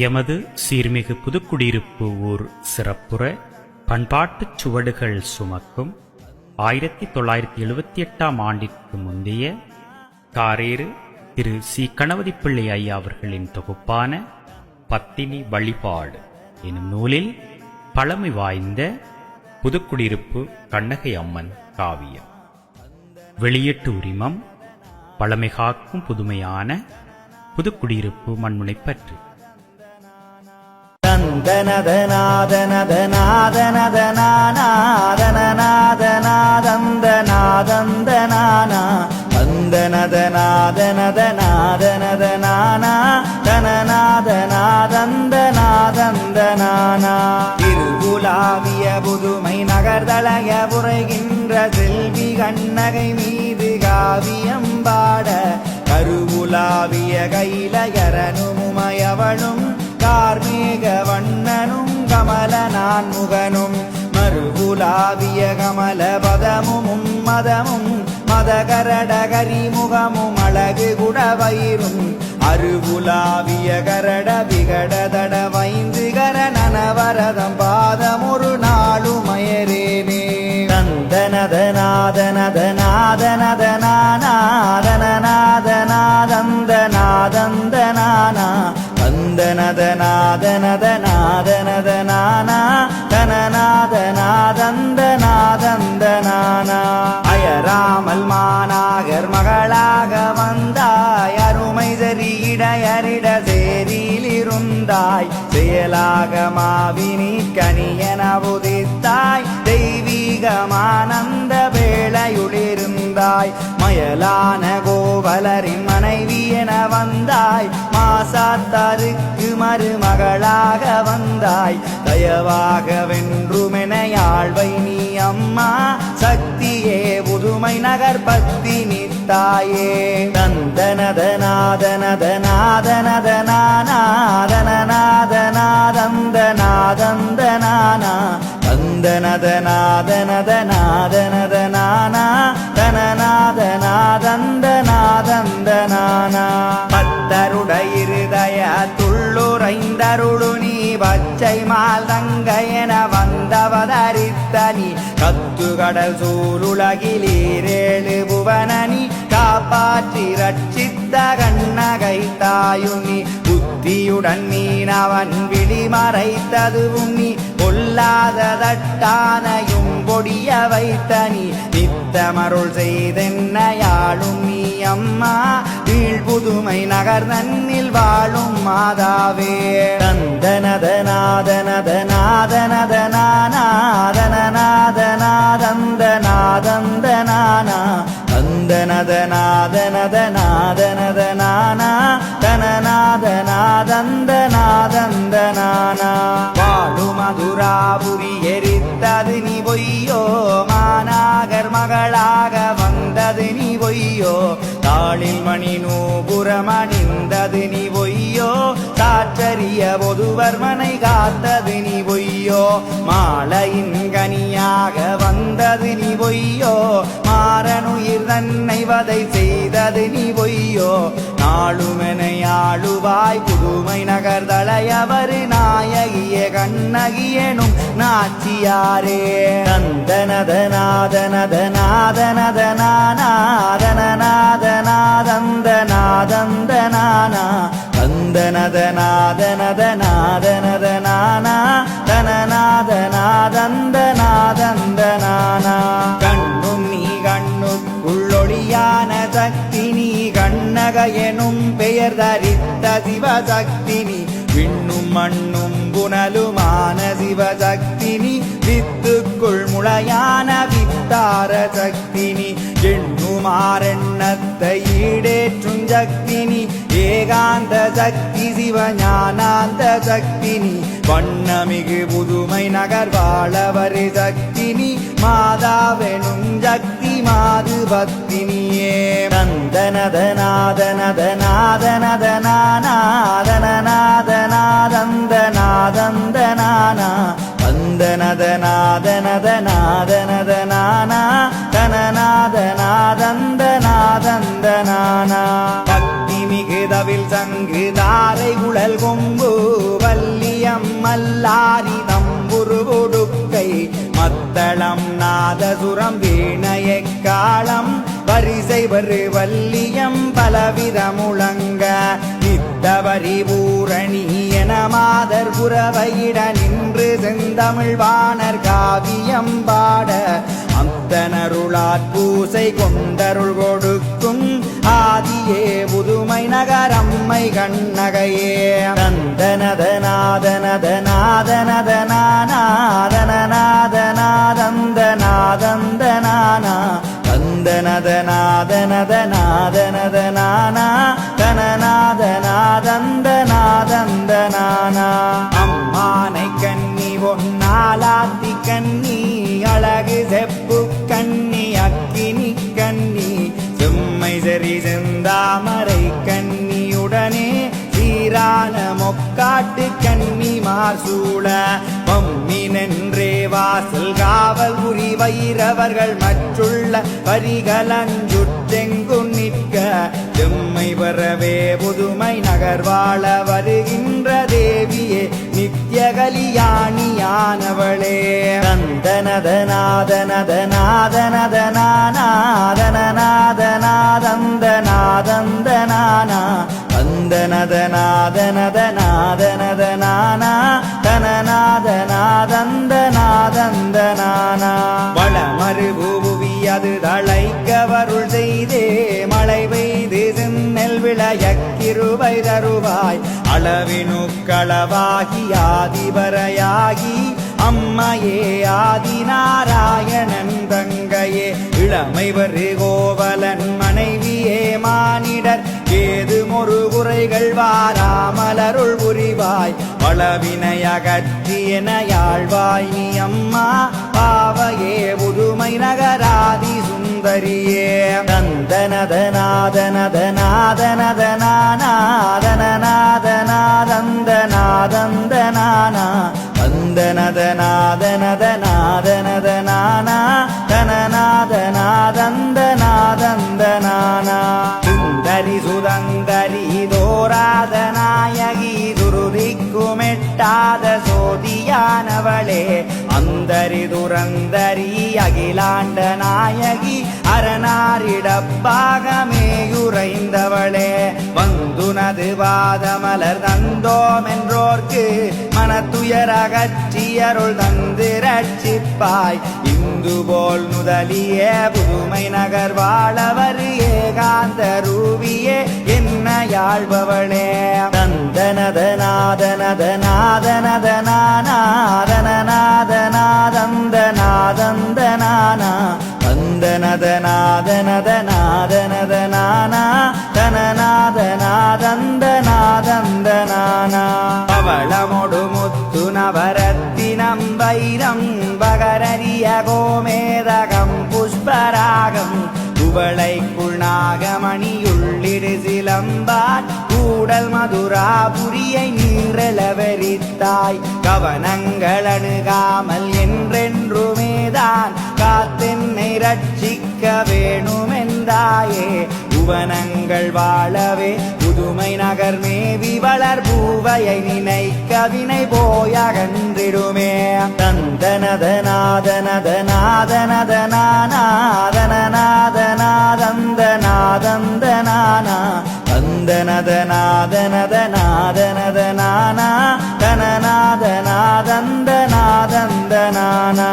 எமது சீர்மிகு புதுக்குடியிருப்பு ஊர் சிறப்புற பண்பாட்டுச் சுவடுகள் சுமக்கும் 1978 ஆண்டிற்கு முந்தைய காரேறு திரு சி. கணபதிப்பிள்ளை ஐயா அவர்களின் தொகுப்பான பத்தினி வழிபாடு எனும் நூலில் பழமை வாய்ந்த புதுக்குடியிருப்பு கண்ணகை அம்மன் காவியம். வெளியீட்டு உரிமம் பழமை காக்கும் புதுமையான புதுக்குடியிருப்பு மண்முனைப்பற்று. திருவுலாவிய புதுமை நகர்தலைய புரைகின்ற செல்வி கண்ணகை மீது காவியம் பாட கருவுலாவிய கைலயரனுமயவனும் கார்மேக வண்ணனும் கமல நான்முகனும் மறுபுலாவிய கமல பதமும் மதமும் மதகரட கரிமுகமும் அழகு குடவயிரும் அருபுலாவிய கரட விகடதட வைந்து கரணவரதம் பாதமொரு நாளுமயரேனே தந்தனதநாதனதநாதனநாதனநாதந்தநாதந்தநாதந்தநானா தந்தனதநாதனதநாதனதநானா தனநாதநாதந்தநாதந்தநானா அயராமல் மாநாகர் மகளாக வந்தாய் அருமை சரியிடையரிட சேரிலிருந்தாய் செயலாக மாவினி கனியன உதித்தாய் தெய்வீகமானந்த வேளையுளிருந்தாய் மயலான கோவலரின் மனைவி என வந்தாய் மாசாத்தாருக்கு மருமகளாக வந்தாய் தயவாக வென்றுமெனையாழ்வை நீ அம்மா சக்தியே புதுமை நகர் பத்தினி தாயே தந்தனதநாதனதநாதனநாதனநாதந்தநாதந்தநானா தந்தனதநாதனதநாதனதநானா தனநாதநாதந்தநாதந்தநானா பத்தருடையிருதய துள்ளுரைந்தருளு நீ பச்சை மால் தங்கையென வந்தவதரித்தனி கத்துகடல் சூருலகிலீரேழு புவனனி காப்பாற்றி ரட்சித்த கண்ணகை தாயுனி புத்தியுடன் மீனவன் விழிமறைத்ததுவும் நீ பொல்லாத தட்டானையும் பொடிய வைத்தனி நித்தமருள் செய்தென்னையாளும் நீ அம்மா வீழ் புதுமை நகர் தன்னில் வாழும் மாதாவே தந்தனதநாதனதநாதனநாதனநாதந்தநாதந்தநானா தந்தனதநாதனதநாதனதநானா தனநாதநாதந்தநாதந்தநானா வாழு மதுராபுரி எரித்தது நீ பொய்யோ மாநாகர் மகளாக வந்தது நீ பொய்யோ தாளில் மணி நூபுரமணிந்தது நீ பொய்யோ சாற்றறிய பொதுவர்மனை காத்தது நீ பொய்யோ மாலையின் கனியாக வந்தது நீ பொய்யோ மாறனுயிர் தன்னை வதை செய்தது நீ பொய்யோ நாளுமெனையாளுவாய் புதுமை நகர் தளையவரு நாயகிய கண்ணகியனும் நாச்சியாரே தந்தனதநாதனதநாதனநாதனநாதந்தநாதந்தநானா தந்தனதநாதனதநாதனதநானா தனநாதநாதந்தநாதந்தநானா கண்ணும் நீ கண்ணுக்குள்ளொளியான சக்தி நீ கண்ணகையனும் பெயர் தரித்த சிவசக்தினி விண்ணும் மண்ணும் புனலுமான சிவசக்தினி வித்துக்குள் முளையான வித்தார சக்தினி எண்ணுமாரெண்ணத்தை ஈடேற்றும் சக்தினி ஏகாந்த சக்தி சிவஞானாந்த சக்தினி வண்ணமிகு புதுமை நகர் வாழவரு சக்தினி மாதாவெனும் சக்தி மாது பத்தினியே தந்தனதநாதனதநாதனநாதனநாதந்தநாதந்தநானா தந்தனதநாதனதநாதனதநானா தனநாதநாதந்தநாதந்தநானா பக்தி மிகுதவில் சங்க சங்கு தாரை குழல் கொம்பு வல்லியம் மல்லாரி தம்புரு உடுக்கை மத்தளம் நாதசுரம் வீணையக்காளம் வரிசை வரு வல்லியம் பலவித முழங்க நித்தவரி பூரணி என மாதர் புறவையிட நின்று செந்தமிழ் வாணர் காவியம் பாட அந்தனருளாற்பூசை கொண்டருள் கொடுக்கும் ஆதியே புதுமை நகரம்மை கண்ணகையே தந்தனதநாதனதனாதனநாதனாதந்தநாதந்தநாதந்தனானா தந்தனதநாதனதநாதனதனானா தனநாதநாதந்தநாதந்தனானா அம்மானை கண்ணி பொன்னாலாத்தி கண்ணி அழகு செப்பு கண்ணி அக்கினி கண்ணி செம்மை சரி செந்தாமரை கண்ணியுடனே சீரான மொக்காட்டு கண்ணி மாசூள பம்மி நின்றே வாசல் காவல் புரி வைரவர்கள் மற்றுள்ள பரிகளஞ்சுற்றெங்கு நிற்க செம்மை வரவே புதுமை நகர் வாழ வருகின்ற தேவியே நித்ய கலியாணியானவளே தந்தனதநாதனதனாதனநாதனாதந்தநாதந்தநாதந்தனானா தந்தனதநாதனதநாதனதனானா தனநாதநாதந்தநாதந்தனானா வளமறு பூவி அது தழைக்க வருள் செய்தே மழை பெய்து செந்நெல் விளையக்கிருவை தருவாய் அளவினுக்களவாகி ஆதிவரையாகி அம்மையே ஆதிநாராயணன் தங்கையே இளமை வரு கோவலன் மனைவியே மானிடர் ஏதுமொரு குறைகள் வாராமலருள் புரிவாய் பலவினை அகற்றியன யாழ்வாய் நீ அம்மா பாவையே புதுமை நகராதி சுந்தரியே தந்தனதநாதனதனாதனநாதனாதந்தநாதந்தனானா தந்தனதநாதனதநாதனதனானா தனநாதநாதந்தநாதந்தனானா சுந்தரி சுதந்தரி தோராதநாயகி துருதிக்குமெட்டாத சோதியானவளே அந்தரி துரந்தரி அகிலாண்ட நாயகி அரணாரிடப்பாகமேயுரைந்தவளே வந்துனது வாதமலர் தந்தோமென்றோர்க்கு மனத்துயரகற்றியருள் தந்து ரட்சிப்பாய் இந்து போல் நுதலிய புதுமை நகர் வாழவர் ஏகாந்த ரூபியே என்ன யாழ்பவளே தந்தனதநாதனதனாதனநாதனாதந்தநாதந்தனானா தந்தனதநாதனதநாதனதனானா தனநாதநாதந்தநாதந்தனானா பவளமொடு முத்து நவரத்தினம் வைரம் பகரரிய கோமேதகம் புஷ்பராகம் குவளைக்குள் நாகமணியுள்ளிடு சிலம்பார் கூடல் மதுராபுரியை நீரெளவெரித்தாய் கவனங்கள் அணுகாமல் என்றென்றுமேதான் காத்தென்னை ரட்சிக்க வேணுமென்றாயே புவனங்கள் வாழவே புதுமை நகர் மேவி வளர் பூவையை நினைக்க வினை போயகன்றிடுமே தந்தனதநாதனதனாதனநாதனாதந்தநாதந்தனானா தந்தனதநாதனதநாதனதனானா தனநாதநாதந்தநாதந்தனானா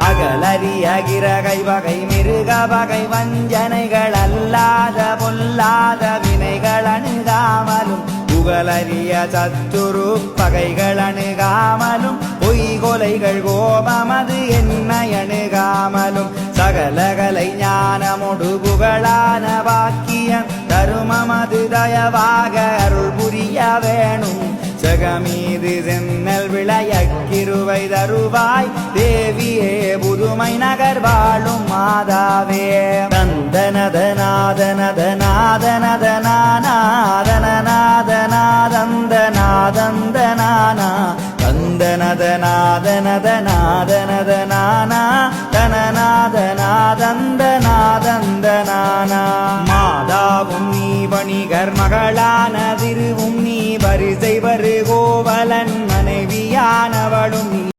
அகலரிய கிரகை வகை மிருக வகை வஞ்சனைகள் அல்லாத பொல்லாத வினைகள் அணுகாமலும் புகழறிய சத்துரு பகைகள் அணுகாமலும் பொய்கொலைகள் கோபமது என்னை அணுகாமலும் சகலகலை ஞானமொடு புகழான வாக்கியம் தருமமது தயவாக அருள் புரிய வேணும் சகமீது சென்னல் விளையக்கிருவை தருவாய் தேவியே புதுமை நகர் வாழும் மாதாவே தந்தனதநாதனதனாதனநாதனாதந்தநாதந்தனானா தந்தனதநாதனதநாதனதனானா தனநாதநாதந்தநாதந்தனானா மாதாவும் நீ பணி மாணிகர் மகளான திருவும் நீ வரிசை வருகோவலன் மனைவியானவளும் நீ